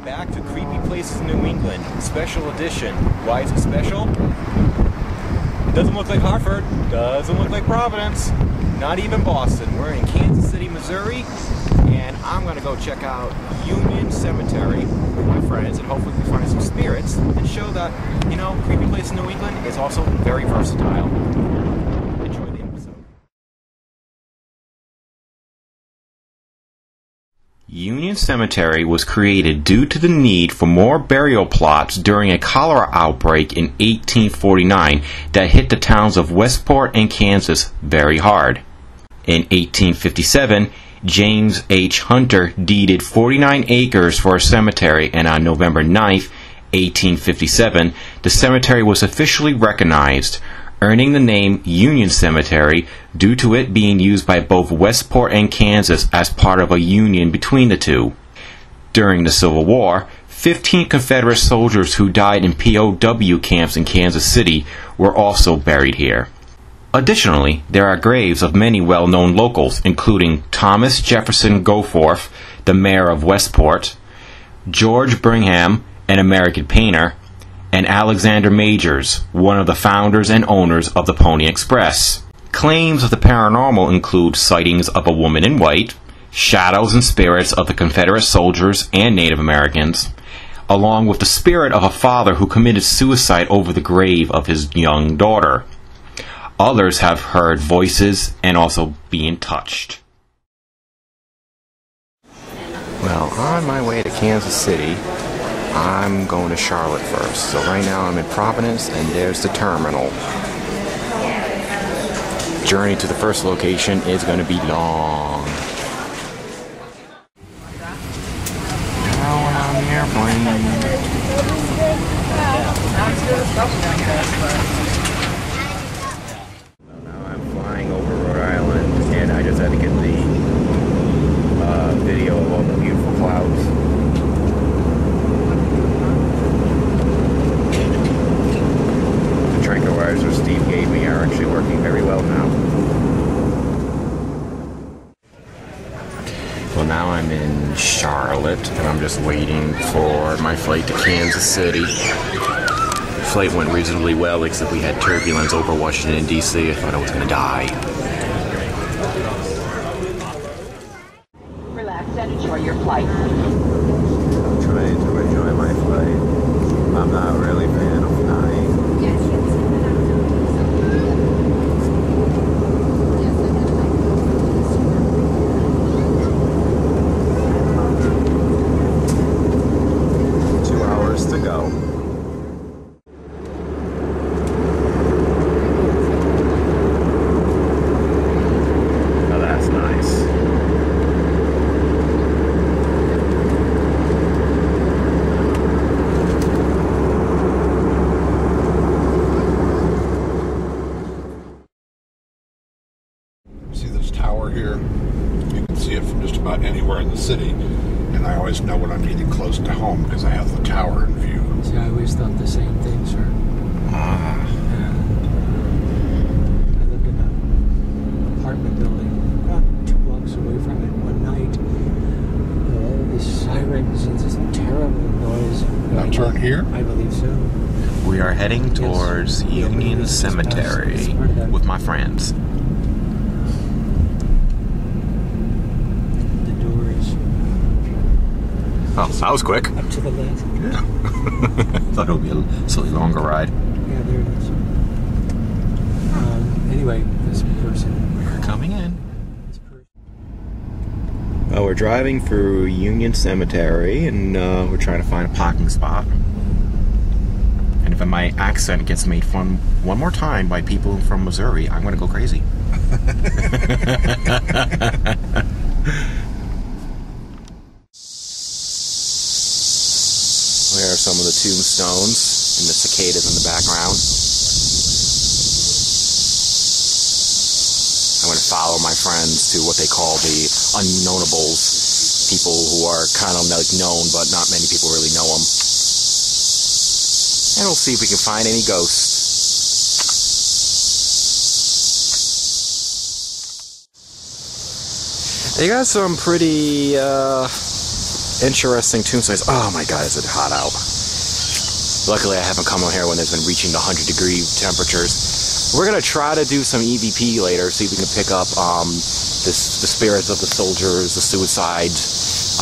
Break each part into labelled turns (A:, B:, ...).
A: Back to Creepy Places in New England, special edition. Why is it special? It doesn't look like Hartford, doesn't look like Providence, not even Boston. We're in Kansas City, Missouri, and I'm gonna go check out Union Cemetery with my friends, and hopefully we find some spirits and show that, you know, Creepy Place in New England is also very versatile. Enjoy the episode. Union Cemetery was created due to the need for more burial plots during a cholera outbreak in 1849 that hit the towns of Westport and Kansas very hard. In 1857, James H. Hunter deeded 49 acres for a cemetery, and on November 9, 1857, the cemetery was officially recognized, earning the name Union Cemetery due to it being used by both Westport and Kansas as part of a union between the two. During the Civil War, 15 Confederate soldiers who died in POW camps in Kansas City were also buried here. Additionally, there are graves of many well-known locals, including Thomas Jefferson Goforth, the mayor of Westport, George Bingham, an American painter, and Alexander Majors, one of the founders and owners of the Pony Express. Claims of the paranormal include sightings of a woman in white, shadows and spirits of the Confederate soldiers and Native Americans, along with the spirit of a father who committed suicide over the grave of his young daughter. Others have heard voices and also being touched. Well, on my way to Kansas City, I'm going to Charlotte first. So right now I'm in Providence, and there's the terminal. Journey to the first location is going to be long. Now we're on the airplane. Now I'm flying over Rhode Island, and I just had to get the video of all the beautiful clouds. Tranquilizers Steve gave me are actually working very well now. Well, now I'm in Charlotte, and I'm just waiting for my flight to Kansas City. Flight went reasonably well, except we had turbulence over Washington, D.C. I thought I was going to die.
B: Relax and enjoy your flight.
A: I'm trying to enjoy my flight. I'm not really a fan of flying. 2 hours to go. Oh, that's nice.
C: See this tower here? You can see it from just about anywhere in the city, and I always know when I'm getting close to home because I have the tower in view.
D: See, I always thought the same thing, sir.
A: Ah.
D: I lived in an apartment building about 2 blocks away from it one night. These sirens and this terrible noise.
C: Now turn here?
D: I believe so.
A: We are heading towards Union Cemetery with my friends.
D: The doors
A: Oh, that was quick.
D: up to the left.
A: Yeah. Thought it would be a slightly longer ride.
D: Yeah, there it is. Anyway, this person.
A: We're coming in.
D: This person.
A: Well, we're driving through Union Cemetery, and we're trying to find a parking spot. And if my accent gets made fun one more time by people from Missouri, I'm going to go crazy. There are some of the tombstones and the cicadas in the background. I'm going to follow my friends to what they call the unknownables, people who are kind of like known, but not many people really know them. And we'll see if we can find any ghosts. They got some pretty interesting tombstones. Oh my god, is it hot out. Luckily I haven't come on here when it's been reaching the 100-degree temperatures. We're going to try to do some EVP later, see if we can pick up the spirits of the soldiers, the suicides,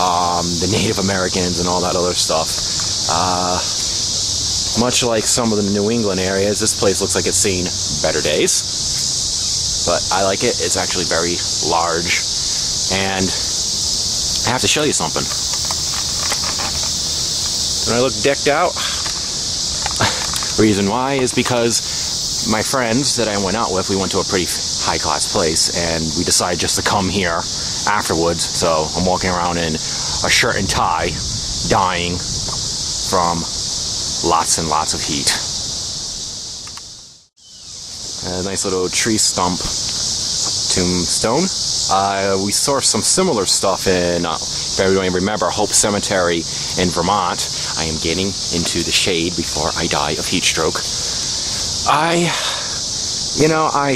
A: the Native Americans, and all that other stuff. Much like some of the New England areas, this place looks like it's seen better days. But I like it. It's actually very large. And I have to show you something. When I look decked out, reason why is because my friends that I went out with, we went to a pretty high-class place, and we decided just to come here afterwards. So I'm walking around in a shirt and tie, dying from lots and lots of heat. A nice little tree stump tombstone. We saw some similar stuff in, if everybody remember, Hope Cemetery in Vermont. I am getting into the shade before I die of heat stroke. I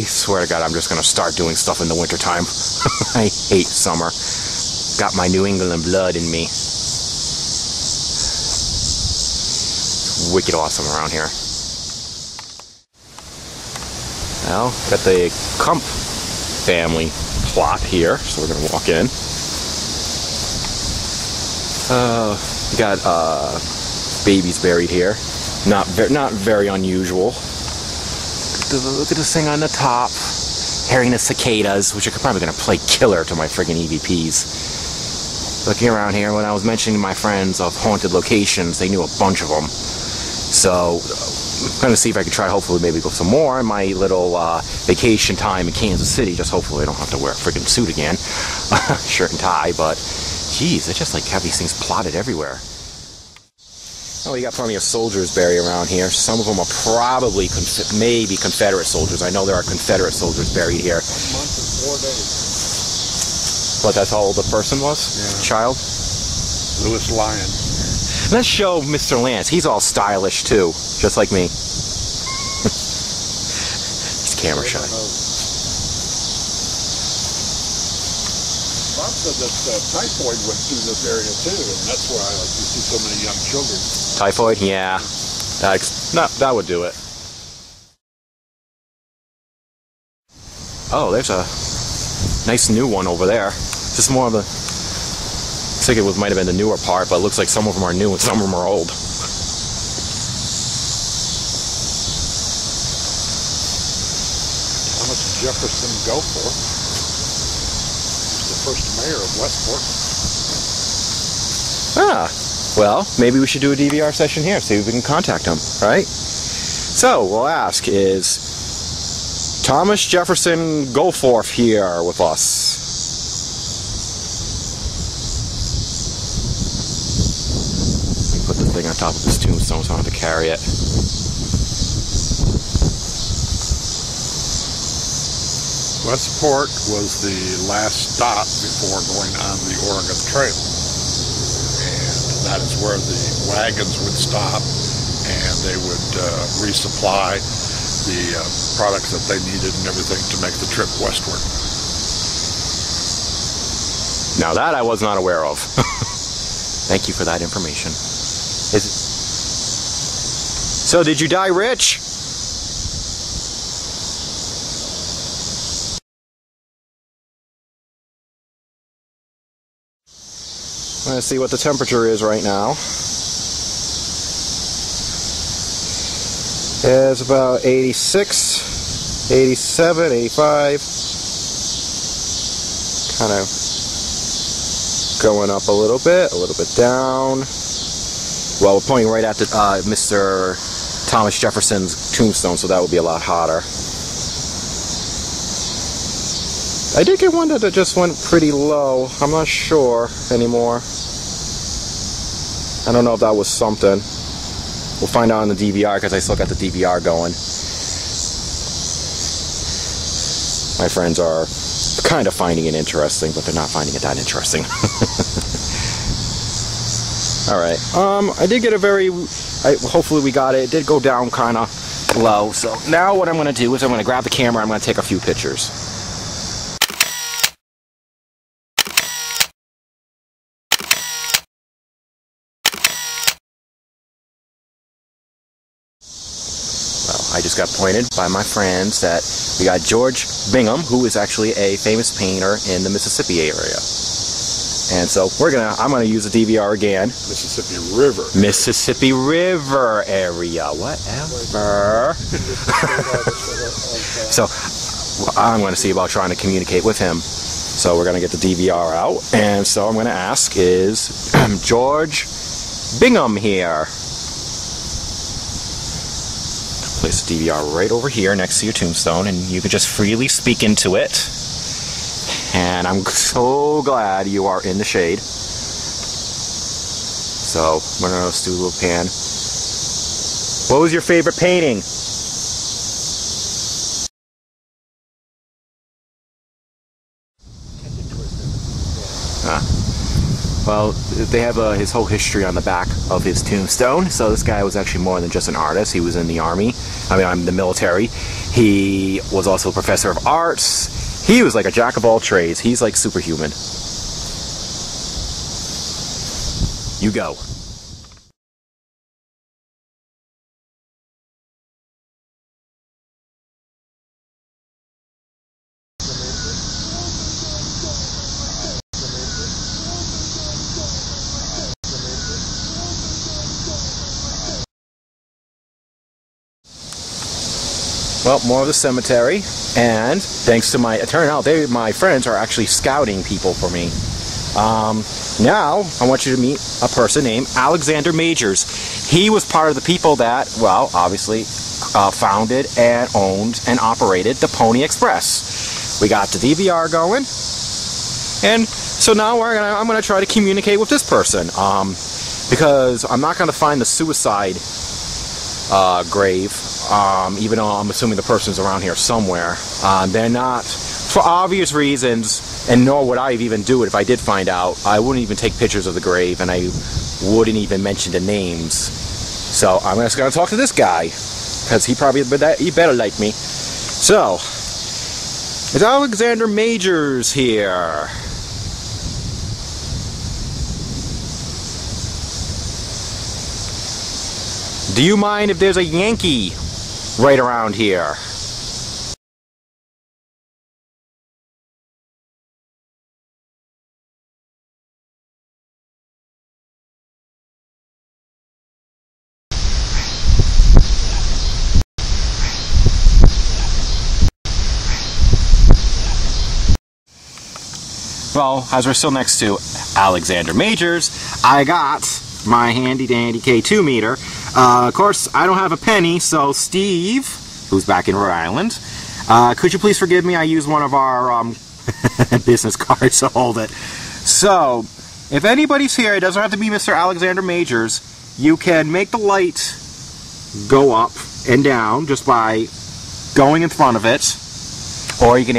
A: swear to God, I'm just going to start doing stuff in the wintertime. I hate summer. Got my New England blood in me. It's wicked awesome around here. Well, got the Kump family plot here, so we're going to walk in. We got babies buried here. Not very unusual. Look at this thing on the top. Hearing the cicadas, which are probably going to play killer to my friggin' EVPs. Looking around here, when I was mentioning to my friends of haunted locations, they knew a bunch of them. So I'm going to see if I can try, hopefully maybe go some more in my little vacation time in Kansas City. Just hopefully I don't have to wear a friggin' suit again. Shirt and tie, but geez, it's just like have these things plotted everywhere. Oh, you got plenty of soldiers buried around here. Some of them are probably, maybe Confederate soldiers. I know there are Confederate soldiers buried here.
C: A month and 4 days.
A: But that's how old the person was?
C: Yeah.
A: Child?
C: Louis Lyon.
A: Let's show Mr. Lance. He's all stylish too, just like me. He's camera shy.
C: Bob said that typhoid went through this area too, and that's why you see so many young children.
A: Typhoid? Yeah. That would do it. Oh, there's a nice new one over there. Just more of the... I think it might have been the newer part, but it looks like some of them are new and some of them are old.
C: Thomas Jefferson Goforth. He's the first mayor of Westport.
A: Ah, well, maybe we should do a DVR session here, see if we can contact him, right? So, we'll ask, is Thomas Jefferson Goforth here with us? Put the thing on top of his tombstone so I don't have to carry it.
C: Westport was the last stop before going on the Oregon Trail. And that is where the wagons would stop and they would resupply the products that they needed and everything to make the trip westward.
A: Now that I was not aware of. Thank you for that information. So did you die rich? Let's see what the temperature is right now. It's about 86, 87, 85. Kind of going up a little bit down. Well, we're pointing right at the, Mr. Thomas Jefferson's tombstone, so that would be a lot hotter. I did get one that just went pretty low. I'm not sure anymore. I don't know if that was something. We'll find out on the DVR because I still got the DVR going. My friends are kind of finding it interesting, but they're not finding it that interesting. Alright, I did get a very, hopefully we got it. It did go down kind of low. So now what I'm going to do is I'm going to grab the camera, I'm going to take a few pictures. I just got pointed by my friends that we got George Bingham, who is actually a famous painter in the Mississippi area. And so I'm gonna use the DVR again.
C: Mississippi River.
A: Mississippi River area, whatever. So I'm gonna see about trying to communicate with him. So we're gonna get the DVR out, and so I'm gonna ask, is George Bingham here? Place the DVR right over here next to your tombstone, and you can just freely speak into it. And I'm so glad you are in the shade. So we're gonna do a little pan. What was your favorite painting? Well, they have his whole history on the back of his tombstone. So this guy was actually more than just an artist. He was in the army. I mean, I'm the military. He was also a professor of arts. He was like a jack of all trades. He's like superhuman. You go. Well, more of the cemetery, and thanks to my, it turned out my friends are actually scouting people for me. Now, I want you to meet a person named Alexander Majors. He was part of the people that, well, obviously, founded and owned and operated the Pony Express. We got the DVR going, and so now I'm gonna try to communicate with this person, because I'm not gonna find the suicide grave, even though I'm assuming the person's around here somewhere. They're not, for obvious reasons, and nor would I even do it if I did find out. I wouldn't even take pictures of the grave, and I wouldn't even mention the names. So I'm just gonna talk to this guy, because he better like me. So, it's Alexander Majors here. Do you mind if there's a Yankee right around here? Well, as we're still next to Alexander Majors, I got my handy dandy K2 meter. Of course, I don't have a penny, so Steve, who's back in Rhode Island, could you please forgive me? I used one of our business cards to hold it. So, if anybody's here, it doesn't have to be Mr. Alexander Majors. You can make the light go up and down just by going in front of it, or you can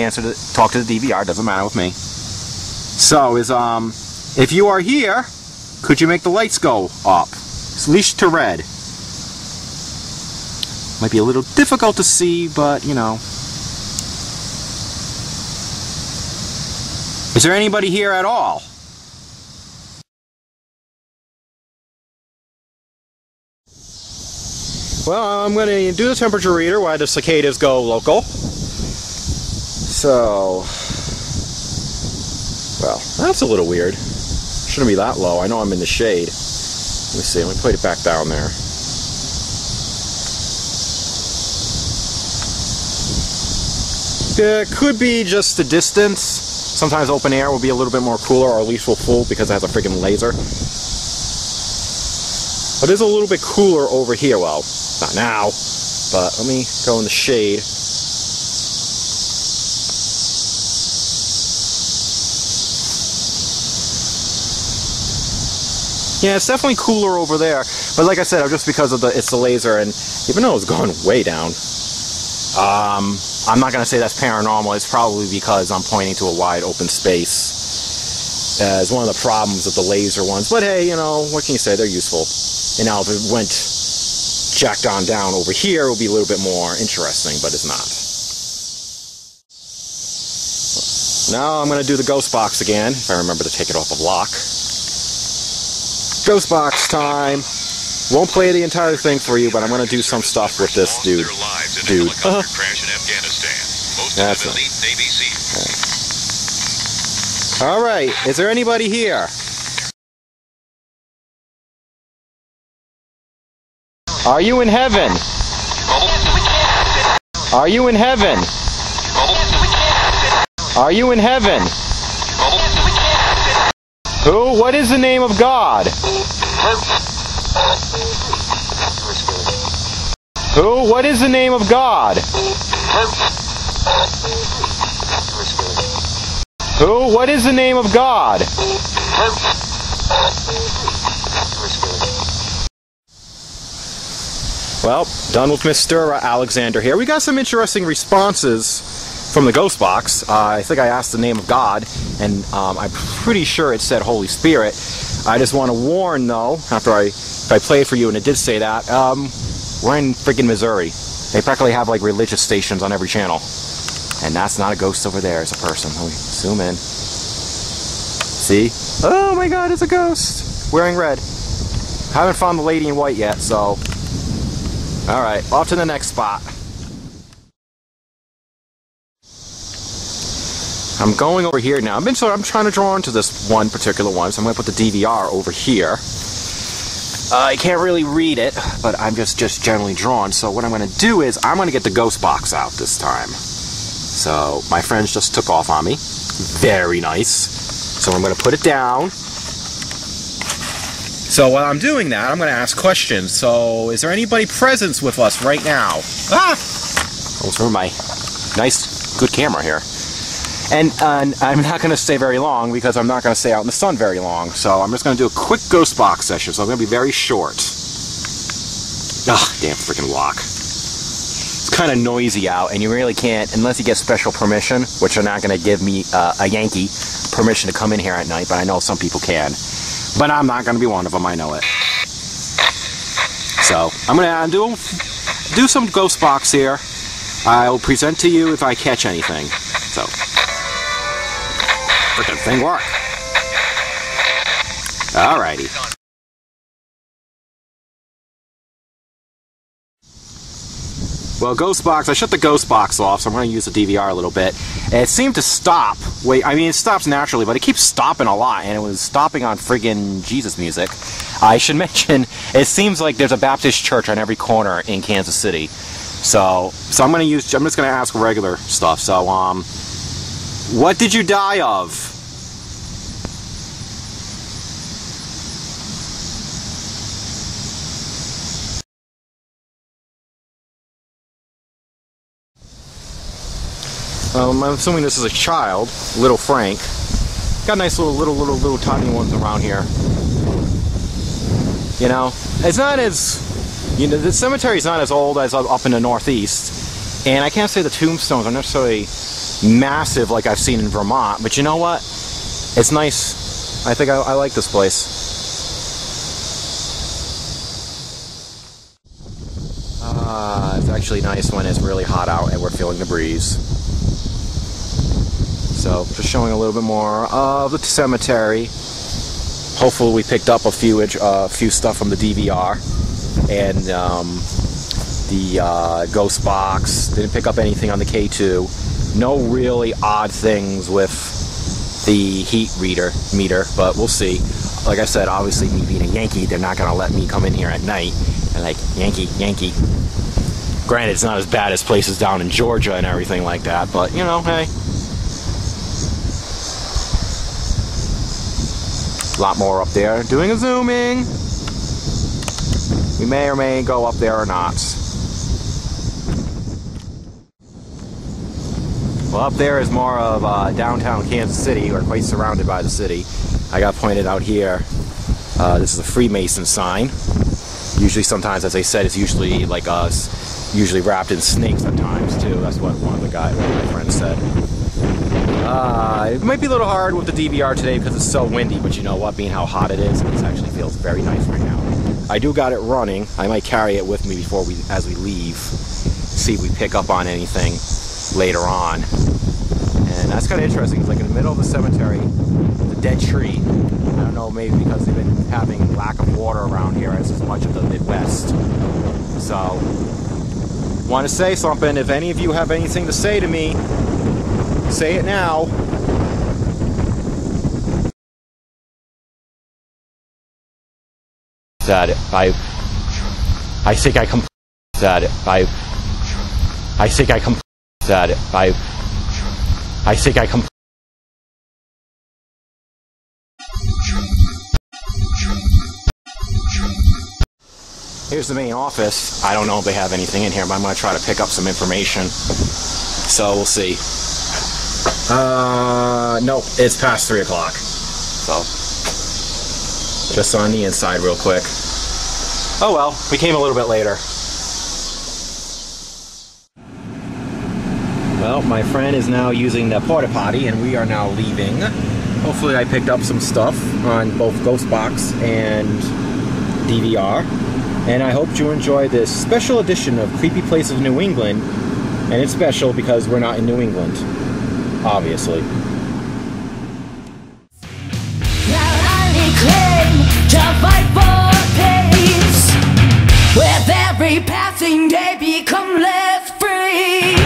A: talk to the DVR. Doesn't matter with me. So, if you are here, could you make the lights go up? At least to red. Might be a little difficult to see, but, you know. Is there anybody here at all? Well, I'm going to do the temperature reader while the cicadas go local. So, well, that's a little weird. Shouldn't be that low. I know I'm in the shade. Let me see. Let me put it back down there. It could be just the distance. Sometimes open air will be a little bit more cooler, or at least will fool because it has a freaking laser. But it is a little bit cooler over here. Well, not now, but let me go in the shade. Yeah, it's definitely cooler over there. But like I said, just because of it's the laser, and even though it's gone way down, I'm not going to say that's paranormal. It's probably because I'm pointing to a wide open space. It's one of the problems of the laser ones. But hey, you know, what can you say? They're useful. And now if it went jacked on down over here, it would be a little bit more interesting, but it's not. Now I'm going to do the ghost box again, if I remember to take it off of lock. Ghost box time. Won't play the entire thing for you, but I'm going to do some stuff with this dude.
B: dude. Crash in Afghanistan. Most of them elite Navy SEALs.
A: All right, is there anybody here? Are you in heaven? Are you in heaven? Are you in heaven? Who? What is the name of God? Who? What is the name of God? Who? What is the name of God? Well, done with Mr. Alexander here. We got some interesting responses from the ghost box. I think I asked the name of God, and I'm pretty sure it said Holy Spirit. I just want to warn, though, if I play it for you and it did say that, we're in freaking Missouri. They practically have like religious stations on every channel. And that's not a ghost over there, it's a person. Let me zoom in. See? Oh my god, it's a ghost! Wearing red. Haven't found the lady in white yet, so... Alright, off to the next spot. I'm going over here now. I'm trying to draw into this one particular one, so I'm going to put the DVR over here. I can't really read it, but I'm just generally drawn. So what I'm going to do is I'm going to get the ghost box out this time. So my friends just took off on me. Very nice. So I'm going to put it down. So while I'm doing that, I'm going to ask questions. So is there anybody present with us right now? Ah! Those were my nice, good camera here. And I'm not going to stay very long because I'm not going to stay out in the sun very long. So I'm just going to do a quick ghost box session. So I'm going to be very short. Ah, damn freaking lock. It's kind of noisy out, and you really can't, unless you get special permission, which are not going to give me a Yankee permission to come in here at night, but I know some people can. But I'm not going to be one of them, I know it. So I'm going to do some ghost box here. I'll present to you if I catch anything. So, frickin' thing work. Alrighty. Well, ghost box, I shut the ghost box off, so I'm going to use the DVR a little bit. It seemed to stop. Wait, I mean, it stops naturally, but it keeps stopping a lot, and it was stopping on friggin' Jesus music. I should mention, it seems like there's a Baptist church on every corner in Kansas City. So I'm just going to ask regular stuff. So, what did you die of? I'm assuming this is a child, little Frank. Got nice little tiny ones around here. You know, it's not as, you know, the cemetery's not as old as up in the Northeast, and I can't say the tombstones are necessarily massive like I've seen in Vermont, but you know what? It's nice. I think I like this place. It's actually nice when it's really hot out and we're feeling the breeze. So, just showing a little bit more of the cemetery. Hopefully we picked up a few stuff from the DVR. And the ghost box. Didn't pick up anything on the K2. No really odd things with the heat meter, but we'll see. Like I said, obviously me being a Yankee, they're not going to let me come in here at night. And like, Yankee. Granted, it's not as bad as places down in Georgia and everything like that, but, you know, hey. A lot more up there. Doing a zooming. We may or may go up there or not. Well, up there is more of downtown Kansas City. We're quite surrounded by the city. I got pointed out here. This is a Freemason sign. Usually, sometimes, as I said, it's usually like usually wrapped in snakes at times too. That's what one of my friends said. It might be a little hard with the DVR today because it's so windy, but you know what? Being how hot it is, it actually feels very nice right now. I do got it running. I might carry it with me as we leave. See if we pick up on anything later on. And that's kind of interesting. It's like in the middle of the cemetery, the dead tree. I don't know, maybe because they've been having lack of water around here as much of the Midwest. So Want to say something. If any of you have anything to say to me, say it now. That I think I completed that I think I completed that I think I completed. Here's the main office. I don't know if they have anything in here, but I'm going to try to pick up some information. So we'll see. Nope, it's past 3 o'clock. So, just on the inside real quick. Oh well, we came a little bit later. Well, my friend is now using the porta potty and we are now leaving. Hopefully I picked up some stuff on both Ghostbox and DVR. And I hope you enjoy this special edition of Creepy Place of New England. And it's special because we're not in New England, obviously.
E: To fight for peace, with every passing day become less free.